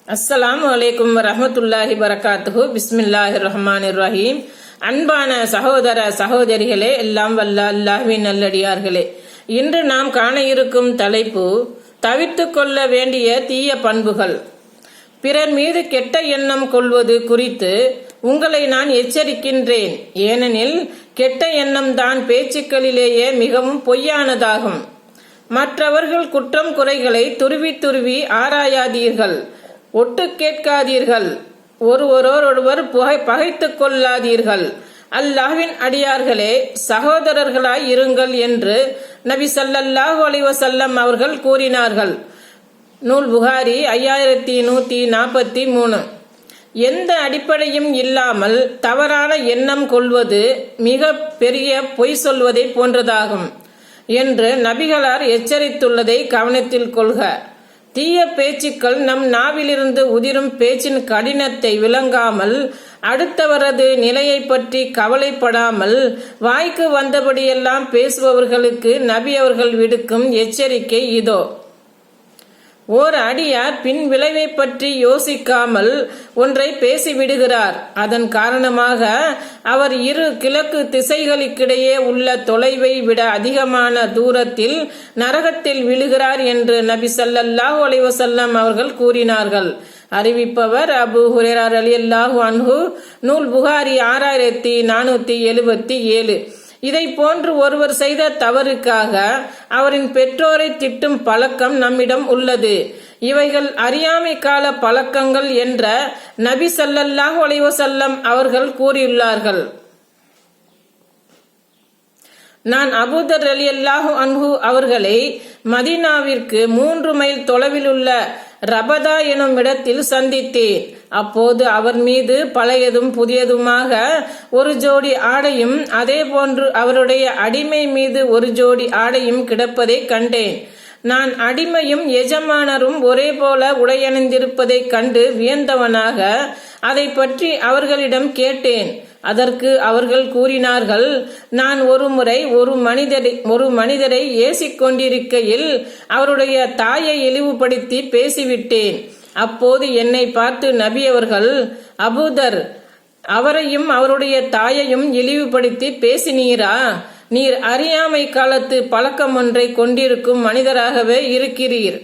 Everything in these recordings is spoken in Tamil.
அஸ்ஸலாமு அலைக்கும் வரஹ்மத்துல்லாஹி வரகாத்துஹு. பிஸ்மில்லாஹிர் ரஹ்மானிர் ரஹீம். அன்பான சகோதர சகோதரிகளே, எல்லாம் வல்ல அல்லாஹ்வின் நல்லடியார்களே, இன்று நாம் காண இருக்கும் தலைப்பு தவிர்த்து கொள்ள வேண்டிய தீய பண்புகள். பிறர் மீது கெட்ட எண்ணம் கொள்வது குறித்து உங்களை நான் எச்சரிக்கின்றேன். ஏனெனில் கெட்ட எண்ணம் தான் பேச்சுக்களிலேயே மிகவும் பொய்யானதாகும். மற்றவர்கள் குற்றம் குறைகளை துருவி துருவி ஆராயாதீர்கள், ஒட்டு கேட்காதீர்கள், ஒருவரோடொருவர் பகைத்துக் கொள்ளாதீர்கள். அல்லாஹ்வின் அடியார்களே, சகோதரர்களாய் இருங்கள் என்று நபி ஸல்லல்லாஹு அலைஹி வஸல்லம் அவர்கள் கூறினார்கள். நூல் புகாரி 5143. எந்த அடிப்படையும் இல்லாமல் தவறான எண்ணம் கொள்வது மிக பெரிய பொய் சொல்வதை போன்றதாகும் என்று நபிகளார் எச்சரித்துள்ளதை கவனத்தில் கொள்க. தீய பேச்சுக்கள் நம் நாவிலிருந்து உதிரும் பேச்சின் கடினத்தை விளங்காமல், அடுத்தவரது நிலையை பற்றி கவலைப்படாமல் வாய்க்கு வந்தபடியெல்லாம் பேசுபவர்களுக்கு நபி அவர்கள் விடுக்கும் எச்சரிக்கை இதோ. ஓர் அடியார் பின் விளைவை பற்றி யோசிக்காமல் ஒன்றை பேசிவிடுகிறார். அதன் காரணமாக அவர் இரு கிழக்கு திசைகளுக்கிடையே உள்ள தொலைவை விட அதிகமான தூரத்தில் நரகத்தில் விழுகிறார் என்று நபி ஸல்லல்லாஹு அலைஹி வஸல்லம் அவர்கள் கூறினார்கள். அறிவிப்பவர் அபூ ஹுரைரா ரலியல்லாஹு அன்ஹு. நூல் புகாரி 6477. இதை போன்று ஒருவர் செய்த தவறுக்காக அவரின் பெற்றோரை திட்டும் பழக்கம் நம்மிடம் உள்ளது. இவைகள் அறியாமை கால பழக்கங்கள் என்ற நபி ஸல்லல்லாஹு அலைஹி வஸல்லம் அவர்கள் கூறியுள்ளார்கள். நான் அபூதர் ரலியல்லாஹு அன்ஹு அவர்களை மதீனாவிற்கு 3 மைல் தொலைவில் உள்ள ரபதா எனும் இடத்தில் சந்தித்தேன். அப்போது அவர் மீது பழையதும் புதியதுமாக ஒரு ஜோடி ஆடையும், அதே போன்று அவருடைய அடிமை மீது ஒரு ஜோடி ஆடையும் கிடப்பதை கண்டேன். நான் அடிமையும் எஜமானரும் ஒரே போல உடையணிந்திருப்பதை கண்டு வியந்தவனாக அதை பற்றி அவர்களிடம் கேட்டேன். அதற்கு அவர்கள் கூறினார்கள், நான் ஒருமுறை ஒரு மனிதரை ஏசிக்கொண்டிருக்கையில் அவருடைய தாயை இழிவுபடுத்தி பேசிவிட்டேன். அப்போது என்னை பார்த்து நபி அவர்கள், அபூதர், அவரையும் அவருடைய தாயையும் இழிவுபடுத்தி பேசினீரா? நீர் அறியாமை காலத்து பழக்கம் ஒன்றை கொண்டிருக்கும் மனிதராகவே இருக்கிறீர்.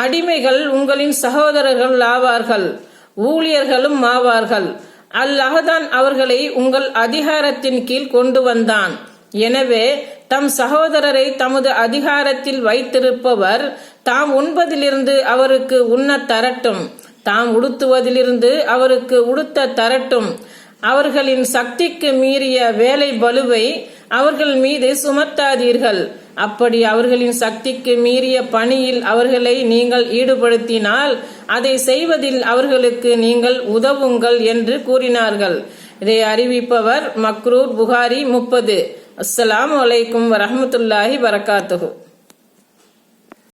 அடிமைகள் உங்களின் சகோதரர்கள் ஆவார்கள், ஊழியர்களும் ஆவார்கள். அல்லாஹ்தான் அவர்களை உங்கள் அதிகாரத்தின் கீழ் கொண்டு வந்தான். எனவே தம் சகோதரரை தமது அதிகாரத்தில் வைத்திருப்பவர் தாம் உண்பதிலிருந்து அவருக்கு உண்ண தரட்டும், தாம் உடுத்துவதிலிருந்து அவருக்கு உடுத்த தரட்டும். அவர்களின் சக்திக்கு மீறிய வேலை பளுவை அவர்கள் மீது சுமத்தாதீர்கள். அப்படி அவர்களின் சக்திக்கு மீறிய பணியில் அவர்களை நீங்கள் ஈடுபடுத்தினால் அதை செய்வதில் அவர்களுக்கு நீங்கள் உதவுங்கள் என்று கூறினார்கள். இதை அறிவிப்பவர் மக்ரூர் புகாரி 30. அஸ்ஸலாமு அலைக்கும் வரஹ்மத்துல்லாஹி வரகாத்துஹு.